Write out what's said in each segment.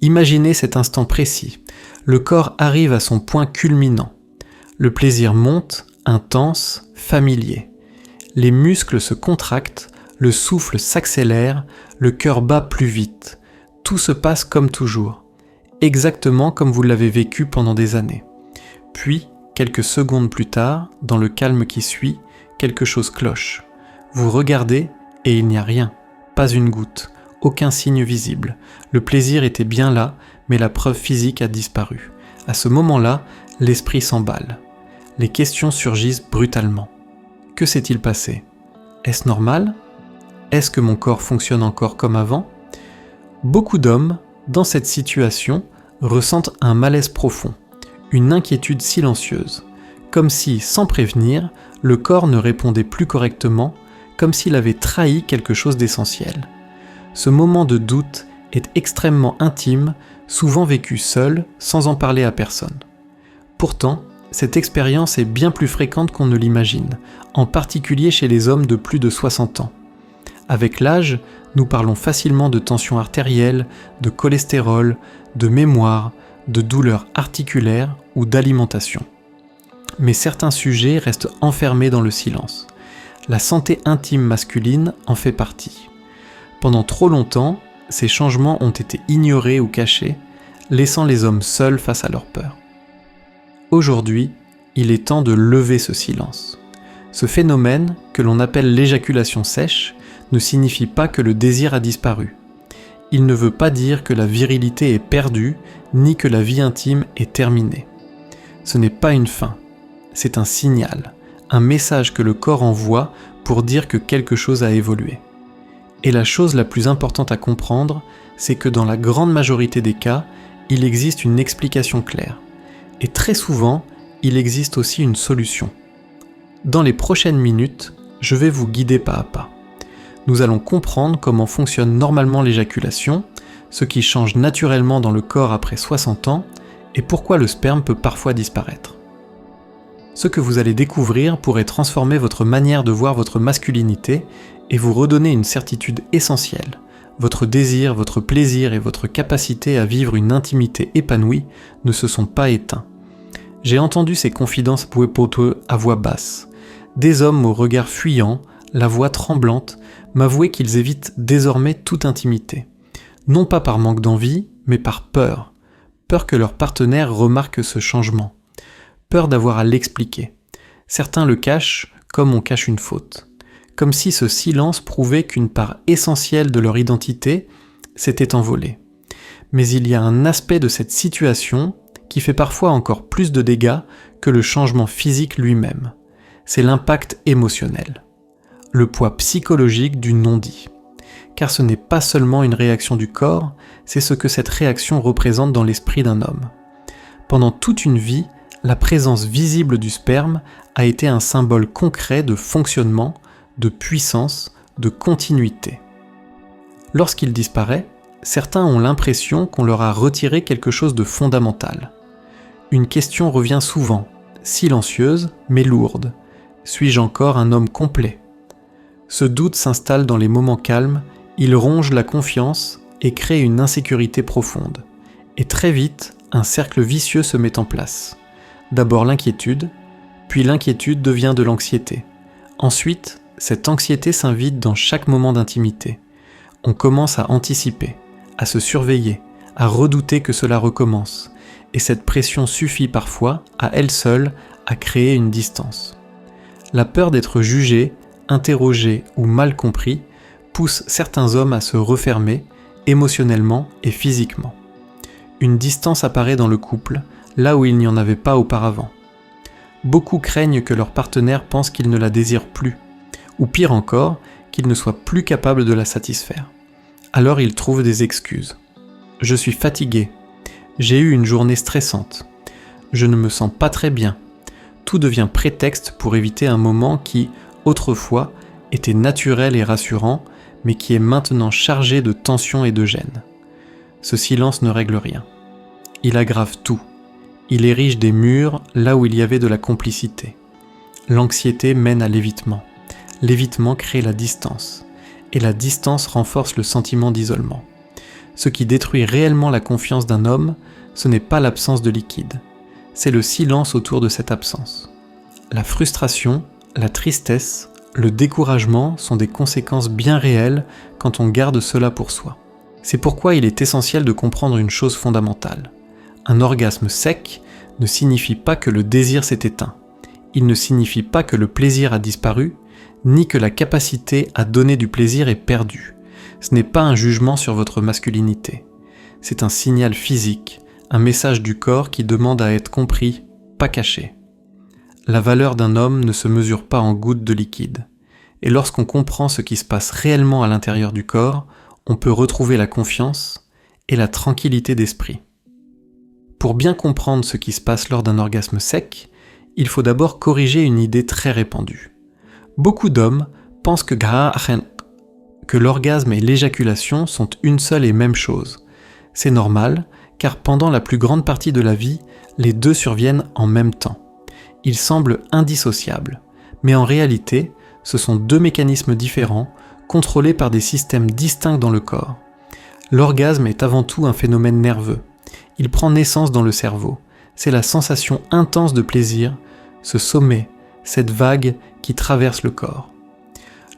Imaginez cet instant précis. Le corps arrive à son point culminant. Le plaisir monte, intense, familier. Les muscles se contractent, le souffle s'accélère, le cœur bat plus vite. Tout se passe comme toujours, exactement comme vous l'avez vécu pendant des années. Puis, quelques secondes plus tard, dans le calme qui suit, quelque chose cloche. Vous regardez et il n'y a rien, pas une goutte, aucun signe visible. Le plaisir était bien là, mais la preuve physique a disparu. À ce moment-là, l'esprit s'emballe. Les questions surgissent brutalement. Que s'est-il passé ? Est-ce normal ? Est-ce que mon corps fonctionne encore comme avant ? Beaucoup d'hommes, dans cette situation, ressentent un malaise profond, une inquiétude silencieuse, comme si, sans prévenir, le corps ne répondait plus correctement, comme s'il avait trahi quelque chose d'essentiel. Ce moment de doute est extrêmement intime, souvent vécu seul, sans en parler à personne. Pourtant, cette expérience est bien plus fréquente qu'on ne l'imagine, en particulier chez les hommes de plus de 60 ans. Avec l'âge, nous parlons facilement de tension artérielle, de cholestérol, de mémoire, de douleurs articulaires ou d'alimentation. Mais certains sujets restent enfermés dans le silence. La santé intime masculine en fait partie. Pendant trop longtemps, ces changements ont été ignorés ou cachés, laissant les hommes seuls face à leur peur. Aujourd'hui, il est temps de lever ce silence. Ce phénomène, que l'on appelle l'éjaculation sèche, ne signifie pas que le désir a disparu. Il ne veut pas dire que la virilité est perdue, ni que la vie intime est terminée. Ce n'est pas une fin, c'est un signal, un message que le corps envoie pour dire que quelque chose a évolué. Et la chose la plus importante à comprendre, c'est que dans la grande majorité des cas, il existe une explication claire. Et très souvent, il existe aussi une solution. Dans les prochaines minutes, je vais vous guider pas à pas. Nous allons comprendre comment fonctionne normalement l'éjaculation, ce qui change naturellement dans le corps après 60 ans, et pourquoi le sperme peut parfois disparaître. Ce que vous allez découvrir pourrait transformer votre manière de voir votre masculinité et vous redonner une certitude essentielle. Votre désir, votre plaisir et votre capacité à vivre une intimité épanouie ne se sont pas éteints. J'ai entendu ces confidences poépoteux à voix basse. Des hommes au regard fuyant, la voix tremblante, m'avouaient qu'ils évitent désormais toute intimité. Non pas par manque d'envie, mais par peur. Peur que leur partenaire remarque ce changement. Peur d'avoir à l'expliquer. Certains le cachent comme on cache une faute. Comme si ce silence prouvait qu'une part essentielle de leur identité s'était envolée. Mais il y a un aspect de cette situation qui fait parfois encore plus de dégâts que le changement physique lui-même. C'est l'impact émotionnel. Le poids psychologique du non-dit. Car ce n'est pas seulement une réaction du corps, c'est ce que cette réaction représente dans l'esprit d'un homme. Pendant toute une vie, la présence visible du sperme a été un symbole concret de fonctionnement, de puissance, de continuité. Lorsqu'il disparaît, certains ont l'impression qu'on leur a retiré quelque chose de fondamental. Une question revient souvent, silencieuse mais lourde. Suis-je encore un homme complet ? Ce doute s'installe dans les moments calmes, il ronge la confiance et crée une insécurité profonde. Et très vite, un cercle vicieux se met en place. D'abord l'inquiétude, puis l'inquiétude devient de l'anxiété. Ensuite, cette anxiété s'invite dans chaque moment d'intimité. On commence à anticiper, à se surveiller, à redouter que cela recommence. Et cette pression suffit parfois, à elle seule, à créer une distance. La peur d'être jugé, interrogé ou mal compris pousse certains hommes à se refermer, émotionnellement et physiquement. Une distance apparaît dans le couple, là où il n'y en avait pas auparavant. Beaucoup craignent que leur partenaire pense qu'il ne la désire plus, ou pire encore, qu'il ne soit plus capable de la satisfaire. Alors ils trouvent des excuses. Je suis fatigué. J'ai eu une journée stressante. Je ne me sens pas très bien. Tout devient prétexte pour éviter un moment qui, autrefois, était naturel et rassurant, mais qui est maintenant chargé de tension et de gêne. Ce silence ne règle rien. Il aggrave tout. Il érige des murs là où il y avait de la complicité. L'anxiété mène à l'évitement. L'évitement crée la distance. Et la distance renforce le sentiment d'isolement. Ce qui détruit réellement la confiance d'un homme, ce n'est pas l'absence de liquide, c'est le silence autour de cette absence. La frustration, la tristesse, le découragement sont des conséquences bien réelles quand on garde cela pour soi. C'est pourquoi il est essentiel de comprendre une chose fondamentale. Un orgasme sec ne signifie pas que le désir s'est éteint. Il ne signifie pas que le plaisir a disparu, ni que la capacité à donner du plaisir est perdue. Ce n'est pas un jugement sur votre masculinité. C'est un signal physique, un message du corps qui demande à être compris, pas caché. La valeur d'un homme ne se mesure pas en gouttes de liquide. Et lorsqu'on comprend ce qui se passe réellement à l'intérieur du corps, on peut retrouver la confiance et la tranquillité d'esprit. Pour bien comprendre ce qui se passe lors d'un orgasme sec, il faut d'abord corriger une idée très répandue. Beaucoup d'hommes pensent que l'orgasme et l'éjaculation sont une seule et même chose. C'est normal, car pendant la plus grande partie de la vie, les deux surviennent en même temps. Ils semblent indissociables, mais en réalité, ce sont deux mécanismes différents, contrôlés par des systèmes distincts dans le corps. L'orgasme est avant tout un phénomène nerveux. Il prend naissance dans le cerveau. C'est la sensation intense de plaisir, ce sommet, cette vague qui traverse le corps.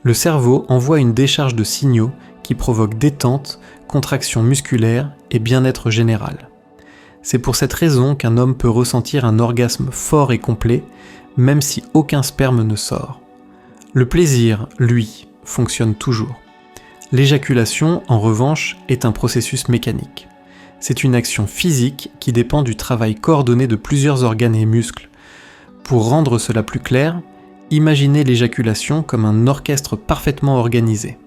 Le cerveau envoie une décharge de signaux qui provoquent détente, contraction musculaire et bien-être général. C'est pour cette raison qu'un homme peut ressentir un orgasme fort et complet, même si aucun sperme ne sort. Le plaisir, lui, fonctionne toujours. L'éjaculation, en revanche, est un processus mécanique. C'est une action physique qui dépend du travail coordonné de plusieurs organes et muscles. Pour rendre cela plus clair, imaginez l'éjaculation comme un orchestre parfaitement organisé.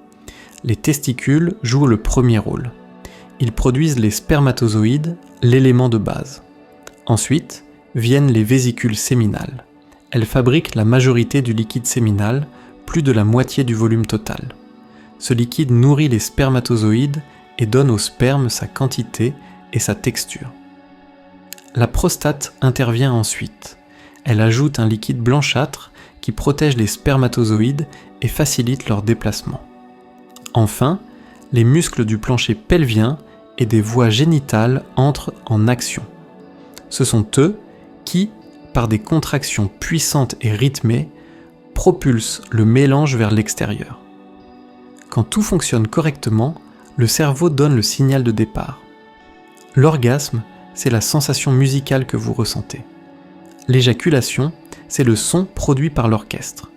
Les testicules jouent le premier rôle. Ils produisent les spermatozoïdes, l'élément de base. Ensuite, viennent les vésicules séminales. Elles fabriquent la majorité du liquide séminal, plus de la moitié du volume total. Ce liquide nourrit les spermatozoïdes et donne au sperme sa quantité et sa texture. La prostate intervient ensuite. Elle ajoute un liquide blanchâtre qui protège les spermatozoïdes et facilite leur déplacement. Enfin, les muscles du plancher pelvien et des voies génitales entrent en action. Ce sont eux qui, par des contractions puissantes et rythmées, propulsent le mélange vers l'extérieur. Quand tout fonctionne correctement, le cerveau donne le signal de départ. L'orgasme, c'est la sensation musicale que vous ressentez. L'éjaculation, c'est le son produit par l'orchestre.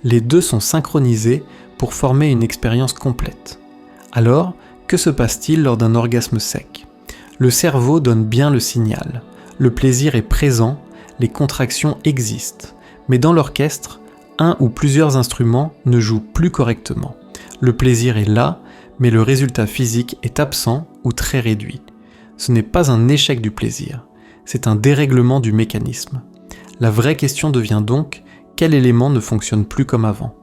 Les deux sont synchronisés pour former une expérience complète. Alors, que se passe-t-il lors d'un orgasme sec ? Le cerveau donne bien le signal. Le plaisir est présent, les contractions existent. Mais dans l'orchestre, un ou plusieurs instruments ne jouent plus correctement. Le plaisir est là, mais le résultat physique est absent ou très réduit. Ce n'est pas un échec du plaisir, c'est un dérèglement du mécanisme. La vraie question devient donc, quel élément ne fonctionne plus comme avant ?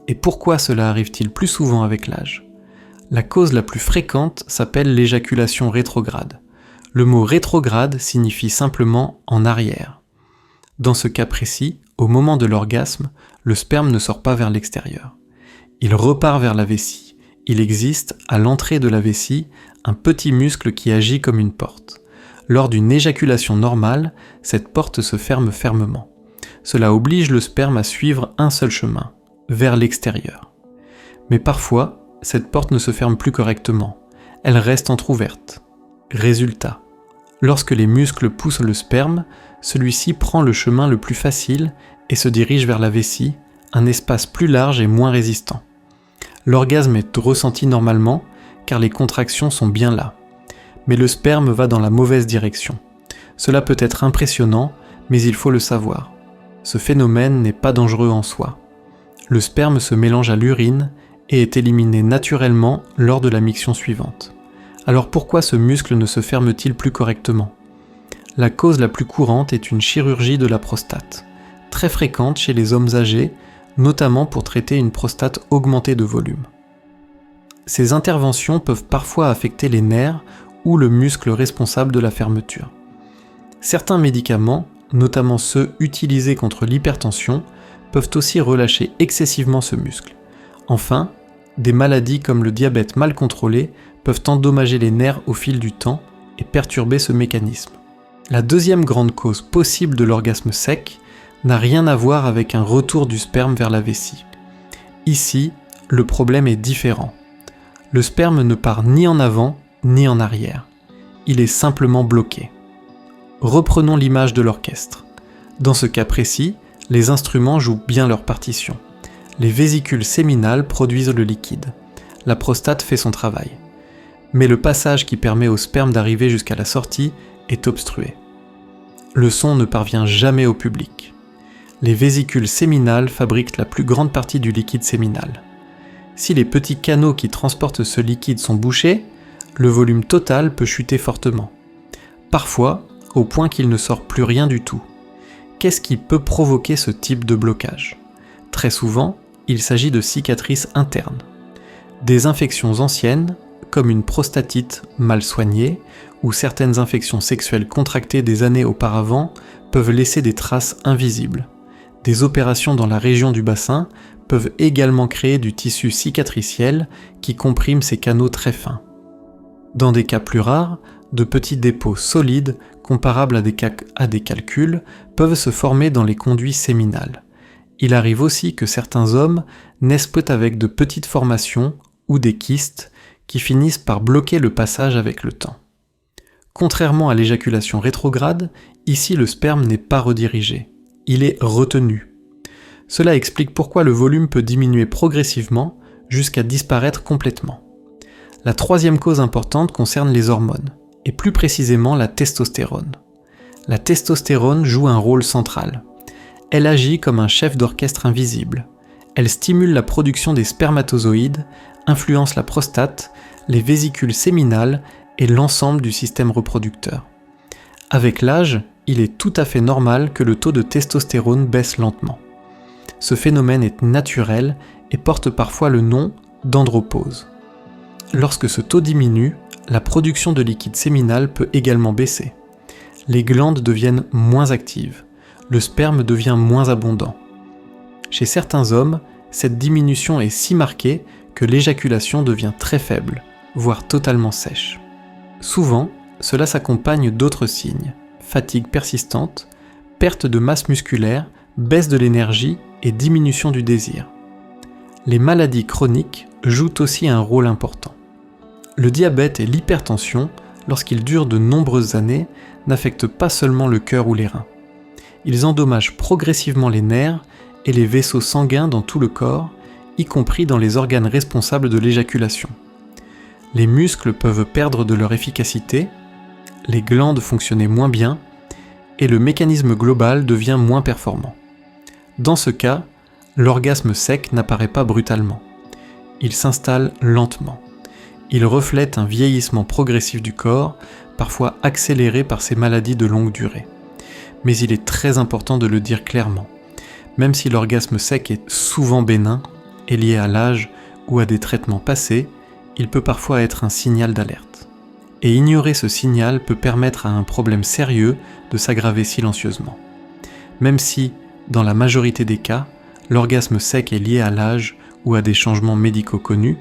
Et pourquoi cela arrive-t-il plus souvent avec l'âge ? La cause la plus fréquente s'appelle l'éjaculation rétrograde. Le mot rétrograde signifie simplement en arrière. Dans ce cas précis, au moment de l'orgasme, le sperme ne sort pas vers l'extérieur. Il repart vers la vessie. Il existe, à l'entrée de la vessie, un petit muscle qui agit comme une porte. Lors d'une éjaculation normale, cette porte se ferme fermement. Cela oblige le sperme à suivre un seul chemin, vers l'extérieur. Mais parfois, cette porte ne se ferme plus correctement. Elle reste entrouverte. Résultat. Lorsque les muscles poussent le sperme, celui-ci prend le chemin le plus facile et se dirige vers la vessie, un espace plus large et moins résistant. L'orgasme est ressenti normalement, car les contractions sont bien là. Mais le sperme va dans la mauvaise direction. Cela peut être impressionnant, mais il faut le savoir. Ce phénomène n'est pas dangereux en soi. Le sperme se mélange à l'urine et est éliminé naturellement lors de la miction suivante. Alors pourquoi ce muscle ne se ferme-t-il plus correctement ? La cause la plus courante est une chirurgie de la prostate, très fréquente chez les hommes âgés, notamment pour traiter une prostate augmentée de volume. Ces interventions peuvent parfois affecter les nerfs ou le muscle responsable de la fermeture. Certains médicaments, notamment ceux utilisés contre l'hypertension, peuvent aussi relâcher excessivement ce muscle. Enfin, des maladies comme le diabète mal contrôlé peuvent endommager les nerfs au fil du temps et perturber ce mécanisme. La deuxième grande cause possible de l'orgasme sec n'a rien à voir avec un retour du sperme vers la vessie. Ici, le problème est différent. Le sperme ne part ni en avant ni en arrière. Il est simplement bloqué. Reprenons l'image de l'orchestre. Dans ce cas précis, les instruments jouent bien leur partition. Les vésicules séminales produisent le liquide. La prostate fait son travail. Mais le passage qui permet au sperme d'arriver jusqu'à la sortie est obstrué. Le son ne parvient jamais au public. Les vésicules séminales fabriquent la plus grande partie du liquide séminal. Si les petits canaux qui transportent ce liquide sont bouchés, le volume total peut chuter fortement. Parfois, au point qu'il ne sort plus rien du tout. Qu'est-ce qui peut provoquer ce type de blocage ? Très souvent, il s'agit de cicatrices internes. Des infections anciennes, comme une prostatite mal soignée, ou certaines infections sexuelles contractées des années auparavant, peuvent laisser des traces invisibles. Des opérations dans la région du bassin peuvent également créer du tissu cicatriciel qui comprime ces canaux très fins. Dans des cas plus rares, de petits dépôts solides, comparables à des calculs, peuvent se former dans les conduits séminales. Il arrive aussi que certains hommes naissent peut-être avec de petites formations ou des kystes qui finissent par bloquer le passage avec le temps. Contrairement à l'éjaculation rétrograde, ici le sperme n'est pas redirigé, il est retenu. Cela explique pourquoi le volume peut diminuer progressivement jusqu'à disparaître complètement. La troisième cause importante concerne les hormones, et plus précisément la testostérone. La testostérone joue un rôle central. Elle agit comme un chef d'orchestre invisible. Elle stimule la production des spermatozoïdes, influence la prostate, les vésicules séminales et l'ensemble du système reproducteur. Avec l'âge, il est tout à fait normal que le taux de testostérone baisse lentement. Ce phénomène est naturel et porte parfois le nom d'andropause. Lorsque ce taux diminue, la production de liquide séminal peut également baisser. Les glandes deviennent moins actives. Le sperme devient moins abondant. Chez certains hommes, cette diminution est si marquée que l'éjaculation devient très faible, voire totalement sèche. Souvent, cela s'accompagne d'autres signes, fatigue persistante, perte de masse musculaire, baisse de l'énergie et diminution du désir. Les maladies chroniques jouent aussi un rôle important. Le diabète et l'hypertension, lorsqu'ils durent de nombreuses années, n'affectent pas seulement le cœur ou les reins. Ils endommagent progressivement les nerfs et les vaisseaux sanguins dans tout le corps, y compris dans les organes responsables de l'éjaculation. Les muscles peuvent perdre de leur efficacité, les glandes fonctionner moins bien, et le mécanisme global devient moins performant. Dans ce cas, l'orgasme sec n'apparaît pas brutalement. Il s'installe lentement. Il reflète un vieillissement progressif du corps, parfois accéléré par ces maladies de longue durée. Mais il est très important de le dire clairement. Même si l'orgasme sec est souvent bénin et lié à l'âge ou à des traitements passés, il peut parfois être un signal d'alerte. Et ignorer ce signal peut permettre à un problème sérieux de s'aggraver silencieusement. Même si, dans la majorité des cas, l'orgasme sec est lié à l'âge ou à des changements médicaux connus,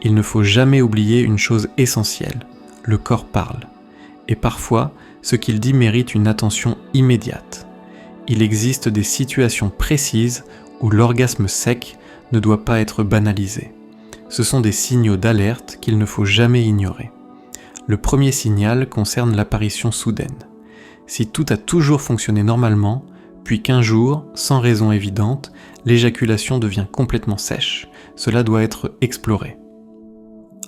il ne faut jamais oublier une chose essentielle, le corps parle. Et parfois, ce qu'il dit mérite une attention immédiate. Il existe des situations précises où l'orgasme sec ne doit pas être banalisé. Ce sont des signaux d'alerte qu'il ne faut jamais ignorer. Le premier signal concerne l'apparition soudaine. Si tout a toujours fonctionné normalement, puis qu'un jour, sans raison évidente, l'éjaculation devient complètement sèche, cela doit être exploré.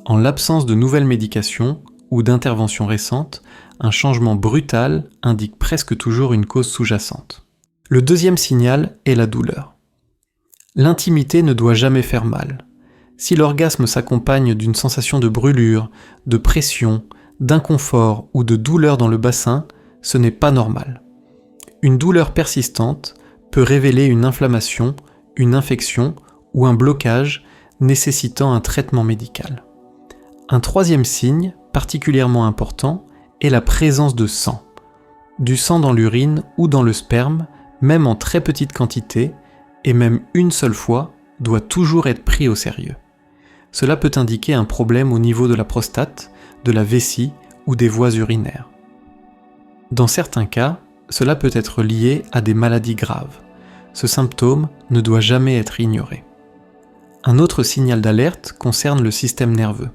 En l'absence de nouvelles médications ou d'interventions récentes, un changement brutal indique presque toujours une cause sous-jacente. Le deuxième signal est la douleur. L'intimité ne doit jamais faire mal. Si l'orgasme s'accompagne d'une sensation de brûlure, de pression, d'inconfort ou de douleur dans le bassin, ce n'est pas normal. Une douleur persistante peut révéler une inflammation, une infection ou un blocage nécessitant un traitement médical. Un troisième signe, particulièrement important, est la présence de sang. Du sang dans l'urine ou dans le sperme, même en très petite quantité, et même une seule fois, doit toujours être pris au sérieux. cela peut indiquer un problème au niveau de la prostate, de la vessie ou des voies urinaires. Dans certains cas, cela peut être lié à des maladies graves. Ce symptôme ne doit jamais être ignoré. Un autre signal d'alerte concerne le système nerveux.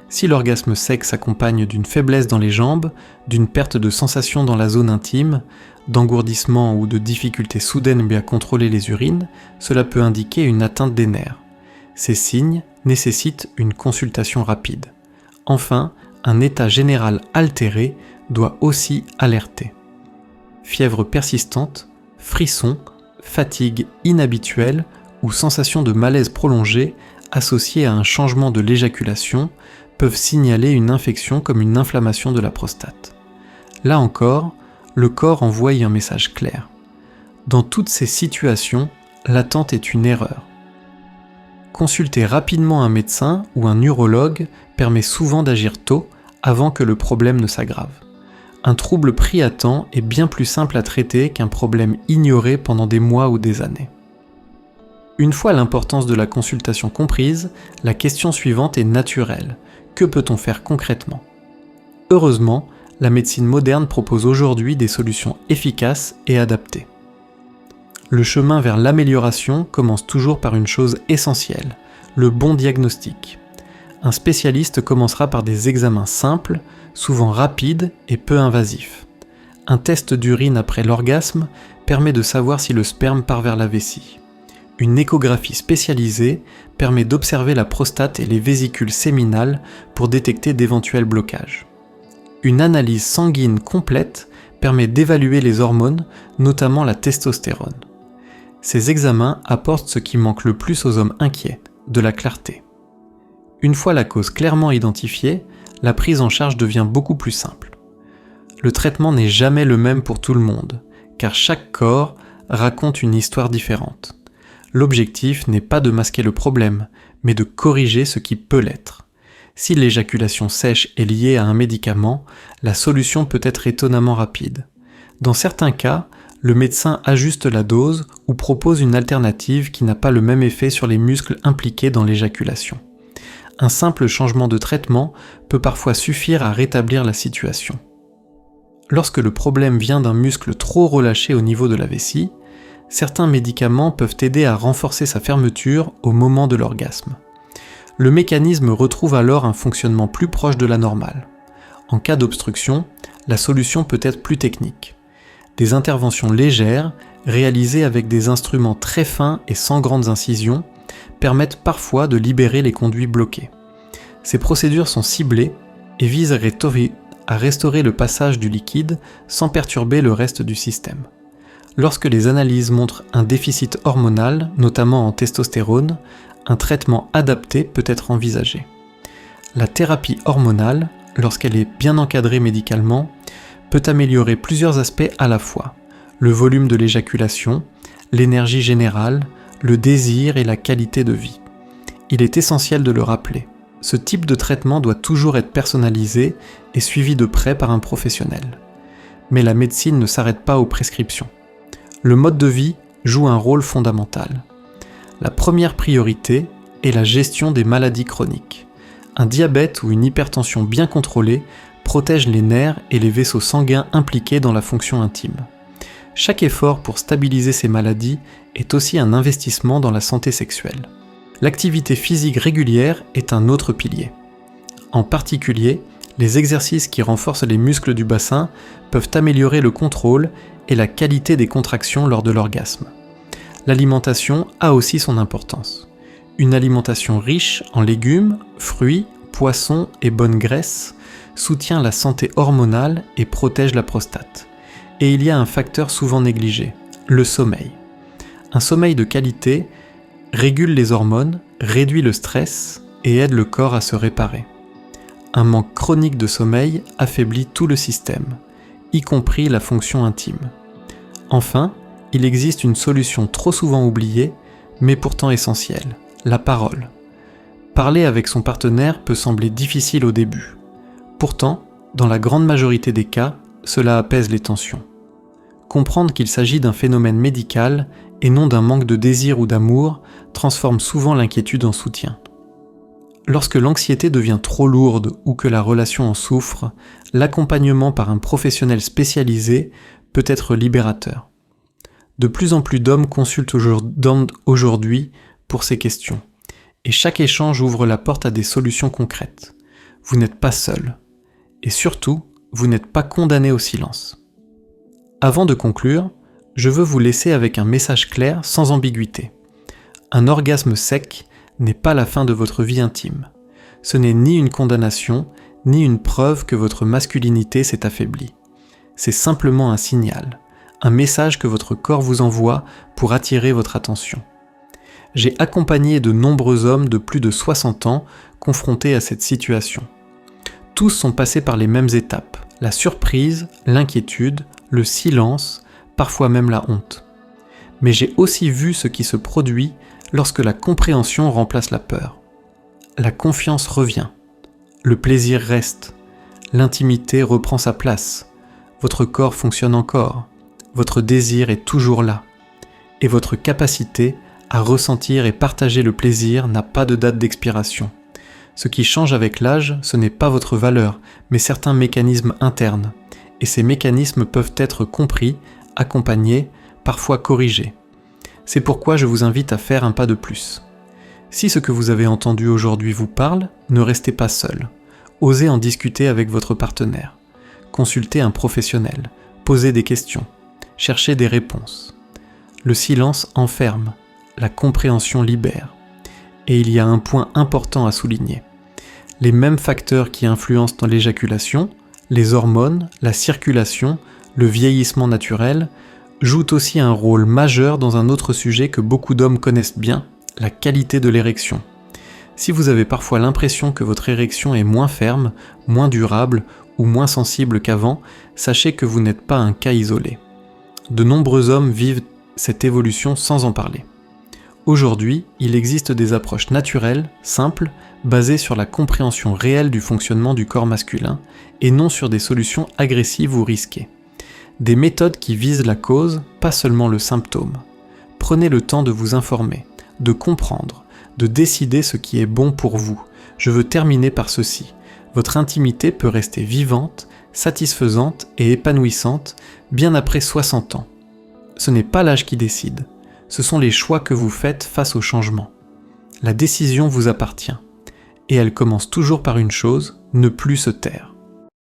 Si l'orgasme sec s'accompagne d'une faiblesse dans les jambes, d'une perte de sensation dans la zone intime, d'engourdissement ou de difficultés soudaines à contrôler les urines, cela peut indiquer une atteinte des nerfs. Ces signes nécessitent une consultation rapide. Enfin, un état général altéré doit aussi alerter. Fièvre persistante, frissons, fatigue inhabituelle ou sensation de malaise prolongée associée à un changement de l'éjaculation peuvent signaler une infection comme une inflammation de la prostate. Là encore, le corps envoie un message clair. Dans toutes ces situations, l'attente est une erreur. Consulter rapidement un médecin ou un urologue permet souvent d'agir tôt, avant que le problème ne s'aggrave. Un trouble pris à temps est bien plus simple à traiter qu'un problème ignoré pendant des mois ou des années. Une fois l'importance de la consultation comprise, la question suivante est naturelle. Que peut-on faire concrètement ? Heureusement, la médecine moderne propose aujourd'hui des solutions efficaces et adaptées. Le chemin vers l'amélioration commence toujours par une chose essentielle, le bon diagnostic. Un spécialiste commencera par des examens simples, souvent rapides et peu invasifs. Un test d'urine après l'orgasme permet de savoir si le sperme part vers la vessie. Une échographie spécialisée permet d'observer la prostate et les vésicules séminales pour détecter d'éventuels blocages. Une analyse sanguine complète permet d'évaluer les hormones, notamment la testostérone. Ces examens apportent ce qui manque le plus aux hommes inquiets, de la clarté. Une fois la cause clairement identifiée, la prise en charge devient beaucoup plus simple. Le traitement n'est jamais le même pour tout le monde, car chaque corps raconte une histoire différente. L'objectif n'est pas de masquer le problème, mais de corriger ce qui peut l'être. Si l'éjaculation sèche est liée à un médicament, la solution peut être étonnamment rapide. Dans certains cas, le médecin ajuste la dose ou propose une alternative qui n'a pas le même effet sur les muscles impliqués dans l'éjaculation. Un simple changement de traitement peut parfois suffire à rétablir la situation. Lorsque le problème vient d'un muscle trop relâché au niveau de la vessie, certains médicaments peuvent aider à renforcer sa fermeture au moment de l'orgasme. Le mécanisme retrouve alors un fonctionnement plus proche de la normale. En cas d'obstruction, la solution peut être plus technique. Des interventions légères, réalisées avec des instruments très fins et sans grandes incisions, permettent parfois de libérer les conduits bloqués. Ces procédures sont ciblées et visent à restaurer le passage du liquide sans perturber le reste du système. Lorsque les analyses montrent un déficit hormonal, notamment en testostérone, un traitement adapté peut être envisagé. La thérapie hormonale, lorsqu'elle est bien encadrée médicalement, peut améliorer plusieurs aspects à la fois: le volume de l'éjaculation, l'énergie générale, le désir et la qualité de vie. Il est essentiel de le rappeler. Ce type de traitement doit toujours être personnalisé et suivi de près par un professionnel. Mais la médecine ne s'arrête pas aux prescriptions. Le mode de vie joue un rôle fondamental. La première priorité est la gestion des maladies chroniques. Un diabète ou une hypertension bien contrôlée protège les nerfs et les vaisseaux sanguins impliqués dans la fonction intime. Chaque effort pour stabiliser ces maladies est aussi un investissement dans la santé sexuelle. L'activité physique régulière est un autre pilier. En particulier, les exercices qui renforcent les muscles du bassin peuvent améliorer le contrôle et la qualité des contractions lors de l'orgasme. L'alimentation a aussi son importance. Une alimentation riche en légumes, fruits, poissons et bonnes graisses soutient la santé hormonale et protège la prostate. Et il y a un facteur souvent négligé, le sommeil. Un sommeil de qualité régule les hormones, réduit le stress et aide le corps à se réparer. Un manque chronique de sommeil affaiblit tout le système, y compris la fonction intime. Enfin, il existe une solution trop souvent oubliée, mais pourtant essentielle, la parole. Parler avec son partenaire peut sembler difficile au début. Pourtant, dans la grande majorité des cas, cela apaise les tensions. Comprendre qu'il s'agit d'un phénomène médical et non d'un manque de désir ou d'amour transforme souvent l'inquiétude en soutien. Lorsque l'anxiété devient trop lourde ou que la relation en souffre, l'accompagnement par un professionnel spécialisé peut être libérateur. De plus en plus d'hommes consultent aujourd'hui pour ces questions, et chaque échange ouvre la porte à des solutions concrètes. Vous n'êtes pas seul, et surtout, vous n'êtes pas condamné au silence. Avant de conclure, je veux vous laisser avec un message clair sans ambiguïté. Un orgasme sec n'est pas la fin de votre vie intime. Ce n'est ni une condamnation, ni une preuve que votre masculinité s'est affaiblie. C'est simplement un signal, un message que votre corps vous envoie pour attirer votre attention. J'ai accompagné de nombreux hommes de plus de 60 ans confrontés à cette situation. Tous sont passés par les mêmes étapes, la surprise, l'inquiétude, le silence, parfois même la honte. Mais j'ai aussi vu ce qui se produit lorsque la compréhension remplace la peur. La confiance revient, le plaisir reste, l'intimité reprend sa place, votre corps fonctionne encore, votre désir est toujours là, et votre capacité à ressentir et partager le plaisir n'a pas de date d'expiration. Ce qui change avec l'âge, ce n'est pas votre valeur, mais certains mécanismes internes, et ces mécanismes peuvent être compris, accompagnés, parfois corrigés. C'est pourquoi je vous invite à faire un pas de plus. Si ce que vous avez entendu aujourd'hui vous parle, ne restez pas seul. Osez en discuter avec votre partenaire. Consultez un professionnel. Posez des questions. Cherchez des réponses. Le silence enferme. La compréhension libère. Et il y a un point important à souligner. Les mêmes facteurs qui influencent dans l'éjaculation, les hormones, la circulation, le vieillissement naturel, jouent aussi un rôle majeur dans un autre sujet que beaucoup d'hommes connaissent bien, la qualité de l'érection. Si vous avez parfois l'impression que votre érection est moins ferme, moins durable ou moins sensible qu'avant, sachez que vous n'êtes pas un cas isolé. De nombreux hommes vivent cette évolution sans en parler. Aujourd'hui, il existe des approches naturelles, simples, basées sur la compréhension réelle du fonctionnement du corps masculin et non sur des solutions agressives ou risquées. Des méthodes qui visent la cause, pas seulement le symptôme. Prenez le temps de vous informer, de comprendre, de décider ce qui est bon pour vous. Je veux terminer par ceci. Votre intimité peut rester vivante, satisfaisante et épanouissante bien après 60 ans. Ce n'est pas l'âge qui décide. Ce sont les choix que vous faites face au changement. La décision vous appartient. Et elle commence toujours par une chose, ne plus se taire.